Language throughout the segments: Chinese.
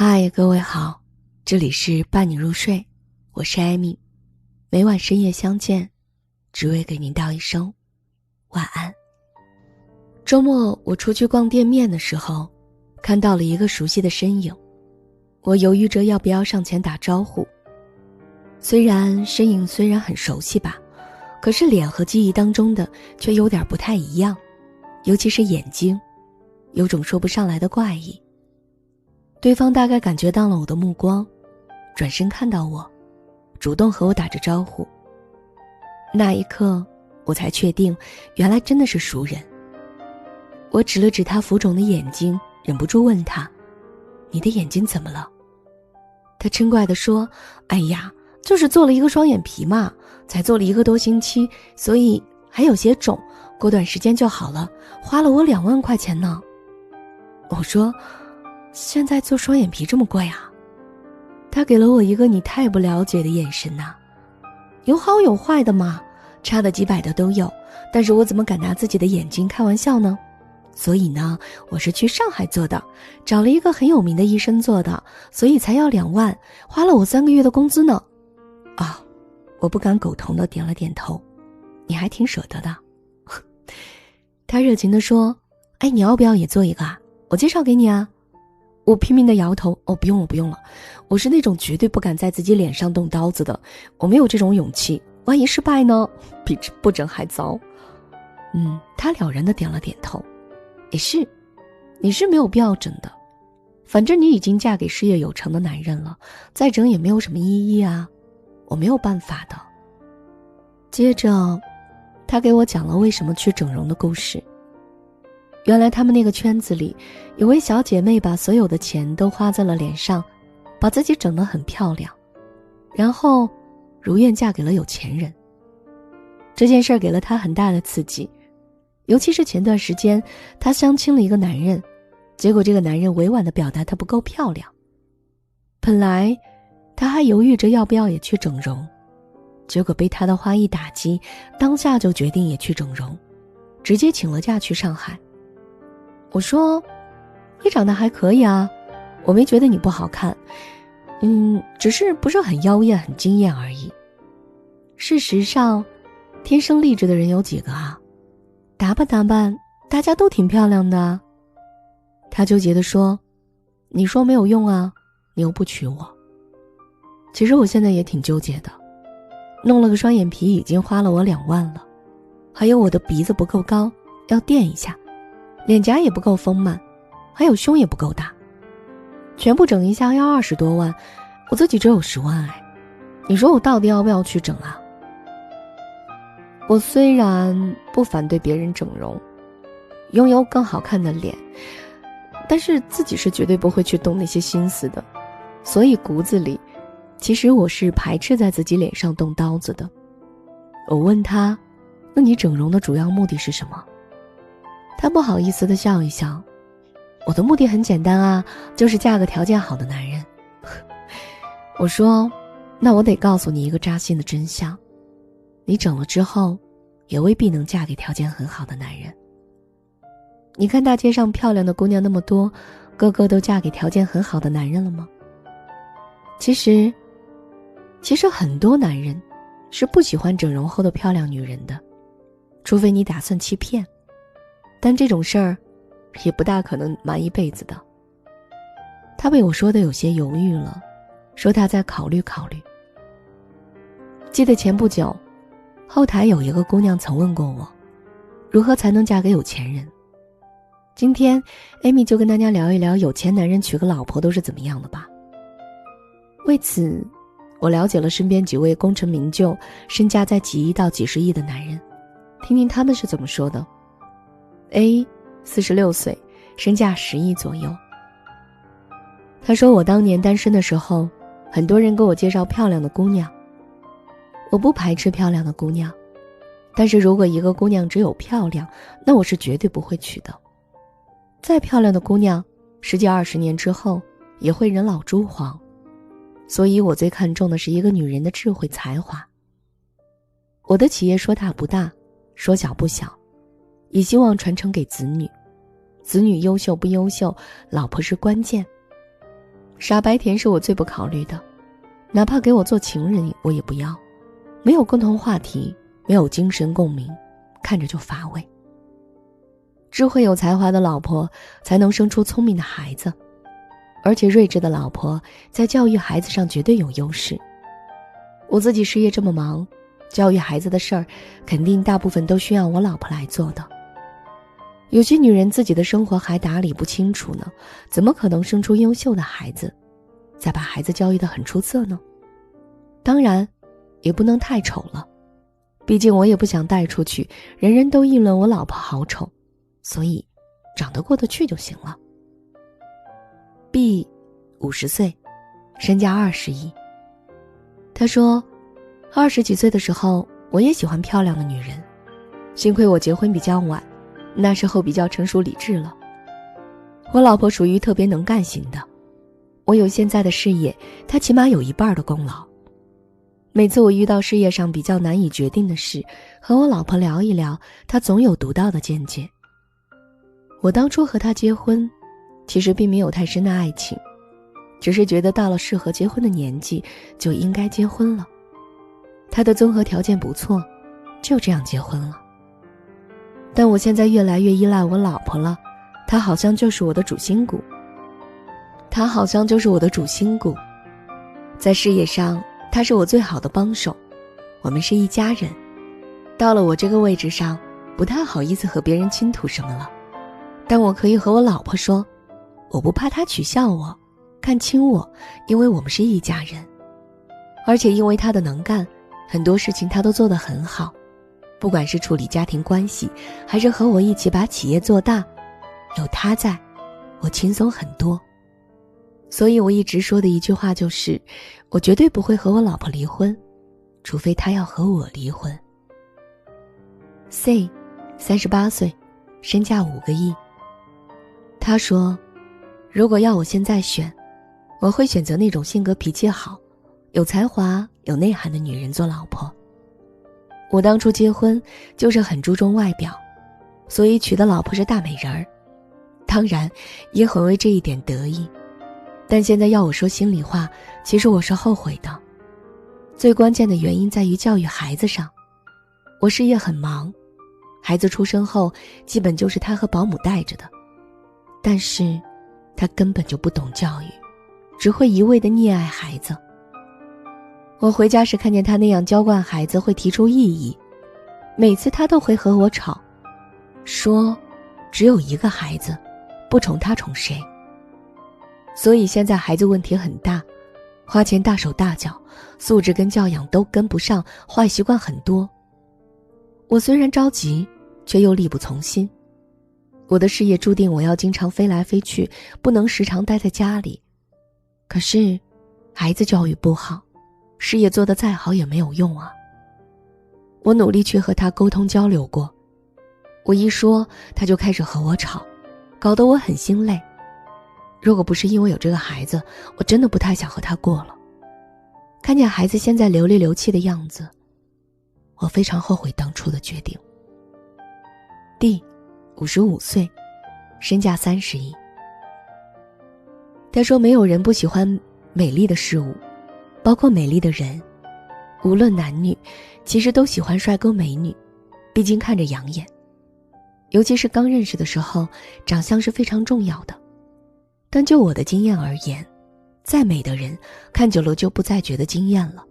嗨，各位好，这里是伴你入睡，我是艾米，每晚深夜相见，只为给您道一声晚安。周末我出去逛店面的时候，看到了一个熟悉的身影，我犹豫着要不要上前打招呼。身影虽然很熟悉吧，可是脸和记忆当中的却有点不太一样，尤其是眼睛，有种说不上来的怪异。对方大概感觉到了我的目光，转身看到我，主动和我打着招呼。那一刻我才确定，原来真的是熟人。我指了指他浮肿的眼睛，忍不住问他，你的眼睛怎么了？他嗔怪地说，哎呀，就是做了一个双眼皮嘛，才做了1个多星期，所以还有些肿，过段时间就好了，花了我2万块钱呢。我说，现在做双眼皮这么贵啊？他给了我一个你太不了解的眼神呐。有好有坏的嘛，差的几百的都有，但是我怎么敢拿自己的眼睛开玩笑呢？所以呢，我是去上海做的，找了一个很有名的医生做的，所以才要2万，花了我3个月的工资呢。啊，我不敢苟同的点了点头，你还挺舍得的。他热情地说，哎，你要不要也做一个啊？我介绍给你啊。我拼命地摇头，不用了不用了，我是那种绝对不敢在自己脸上动刀子的，我没有这种勇气，万一失败呢，比不整还糟。他了然地点了点头，也是，你是没有必要整的，反正你已经嫁给事业有成的男人了，再整也没有什么意义啊，我没有办法的。接着他给我讲了为什么去整容的故事。原来他们那个圈子里，有位小姐妹把所有的钱都花在了脸上，把自己整得很漂亮，然后如愿嫁给了有钱人。这件事给了她很大的刺激，尤其是前段时间她相亲了一个男人，结果这个男人委婉地表达她不够漂亮。本来她还犹豫着要不要也去整容，结果被他的话一打击，当下就决定也去整容，直接请了假去上海。我说，你长得还可以啊，我没觉得你不好看，只是不是很妖艳很惊艳而已。事实上，天生丽质的人有几个啊？打扮打扮，大家都挺漂亮的。他纠结地说，你说没有用啊，你又不娶我。其实我现在也挺纠结的，弄了个双眼皮已经花了我2万了，还有我的鼻子不够高，要垫一下，脸颊也不够丰满，还有胸也不够大，全部整一下要20多万，我自己只有10万哎，你说我到底要不要去整啊？我虽然不反对别人整容，拥有更好看的脸，但是自己是绝对不会去动那些心思的，所以骨子里，其实我是排斥在自己脸上动刀子的。我问他，那你整容的主要目的是什么？他不好意思地笑一笑，我的目的很简单啊，就是嫁个条件好的男人。我说，那我得告诉你一个扎心的真相，你整了之后，也未必能嫁给条件很好的男人。你看大街上漂亮的姑娘那么多，个个都嫁给条件很好的男人了吗？其实很多男人是不喜欢整容后的漂亮女人的，除非你打算欺骗，但这种事儿也不大可能瞒一辈子的。他被我说的有些犹豫了，说他再考虑考虑。记得前不久，后台有一个姑娘曾问过我，如何才能嫁给有钱人。今天 Amy 就跟大家聊一聊有钱男人娶个老婆都是怎么样的吧。为此我了解了身边几位功成名就，身价在几亿到几十亿的男人，听听他们是怎么说的。A 46岁，身价10亿左右。他说，我当年单身的时候，很多人给我介绍漂亮的姑娘，我不排斥漂亮的姑娘，但是如果一个姑娘只有漂亮，那我是绝对不会娶的。再漂亮的姑娘，10几20年之后也会人老珠黄，所以我最看重的是一个女人的智慧才华。我的企业说大不大，说小不小，也希望传承给子女。子女优秀不优秀，老婆是关键。傻白甜是我最不考虑的，哪怕给我做情人我也不要。没有共同话题，没有精神共鸣，看着就乏味。智慧有才华的老婆才能生出聪明的孩子，而且睿智的老婆在教育孩子上绝对有优势。我自己事业这么忙，教育孩子的事儿肯定大部分都需要我老婆来做的。有些女人自己的生活还打理不清楚呢，怎么可能生出优秀的孩子，再把孩子教育得很出色呢？当然也不能太丑了，毕竟我也不想带出去人人都议论我老婆好丑，所以长得过得去就行了。 B 50岁，身价20亿。他说20几岁的时候我也喜欢漂亮的女人，幸亏我结婚比较晚，那时候比较成熟理智了。我老婆属于特别能干型的，我有现在的事业，她起码有一半的功劳。每次我遇到事业上比较难以决定的事，和我老婆聊一聊，她总有独到的见解。我当初和她结婚，其实并没有太深的爱情，只是觉得到了适合结婚的年纪就应该结婚了。她的综合条件不错，就这样结婚了。但我现在越来越依赖我老婆了，她好像就是我的主心骨。在事业上，她是我最好的帮手，我们是一家人。到了我这个位置上，不太好意思和别人倾吐什么了，但我可以和我老婆说，我不怕她取笑我，看轻我，因为我们是一家人。而且因为她的能干，很多事情她都做得很好，不管是处理家庭关系，还是和我一起把企业做大，有她在，我轻松很多。所以我一直说的一句话就是，我绝对不会和我老婆离婚，除非她要和我离婚。 C 38岁，身价5个亿。他说，如果要我现在选，我会选择那种性格脾气好，有才华有内涵的女人做老婆。我当初结婚就是很注重外表，所以娶的老婆是大美人儿，当然也很为这一点得意。但现在要我说心里话，其实我是后悔的。最关键的原因在于教育孩子上。我事业很忙，孩子出生后基本就是他和保姆带着的，但是他根本就不懂教育，只会一味地溺爱孩子。我回家时看见他那样娇惯孩子，会提出异议，每次他都会和我吵，说只有一个孩子，不宠他宠谁。所以现在孩子问题很大，花钱大手大脚，素质跟教养都跟不上，坏习惯很多。我虽然着急，却又力不从心。我的事业注定我要经常飞来飞去，不能时常待在家里。可是孩子教育不好，事业做得再好也没有用啊。我努力去和他沟通交流过，我一说他就开始和我吵，搞得我很心累。如果不是因为有这个孩子，我真的不太想和他过了。看见孩子现在流里流气的样子，我非常后悔当初的决定。D 55岁，身价30亿。他说没有人不喜欢美丽的事物，包括美丽的人，无论男女，其实都喜欢帅哥美女，毕竟看着养眼。尤其是刚认识的时候，长相是非常重要的。但就我的经验而言，再美的人看久了就不再觉得惊艳了，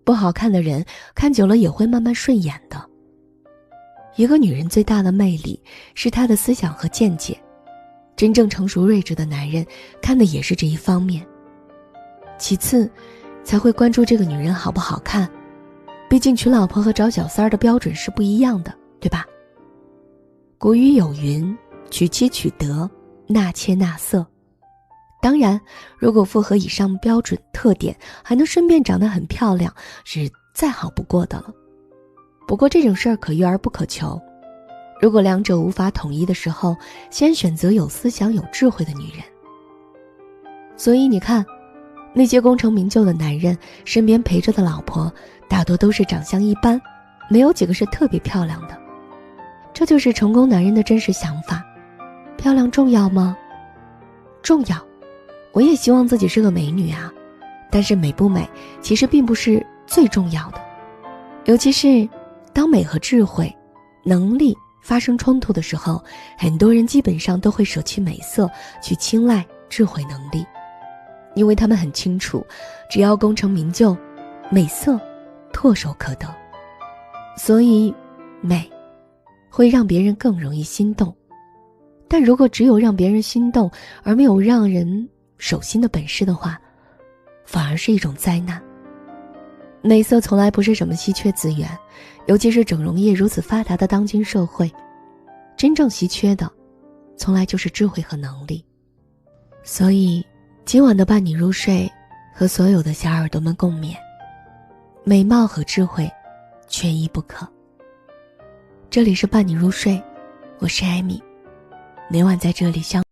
不好看的人看久了也会慢慢顺眼的。一个女人最大的魅力是她的思想和见解，真正成熟睿智的男人看的也是这一方面，其次才会关注这个女人好不好看，毕竟娶老婆和找小三儿的标准是不一样的，对吧？古语有云，娶妻娶德，纳妾纳色。当然，如果符合以上标准特点，还能顺便长得很漂亮，是再好不过的了。不过这种事儿可遇而不可求，如果两者无法统一的时候，先选择有思想有智慧的女人。所以你看，那些功成名就的男人身边陪着的老婆大多都是长相一般，没有几个是特别漂亮的。这就是成功男人的真实想法。漂亮重要吗？重要，我也希望自己是个美女啊，但是美不美其实并不是最重要的，尤其是当美和智慧、能力发生冲突的时候，很多人基本上都会舍弃美色去青睐智慧能力，因为他们很清楚，只要功成名就，美色唾手可得。所以美会让别人更容易心动，但如果只有让别人心动而没有让人守心的本事的话，反而是一种灾难。美色从来不是什么稀缺资源，尤其是整容业如此发达的当今社会，真正稀缺的从来就是智慧和能力。所以今晚的伴你入睡和所有的小耳朵们共勉，美貌和智慧缺一不可。这里是伴你入睡，我是艾米，每晚在这里相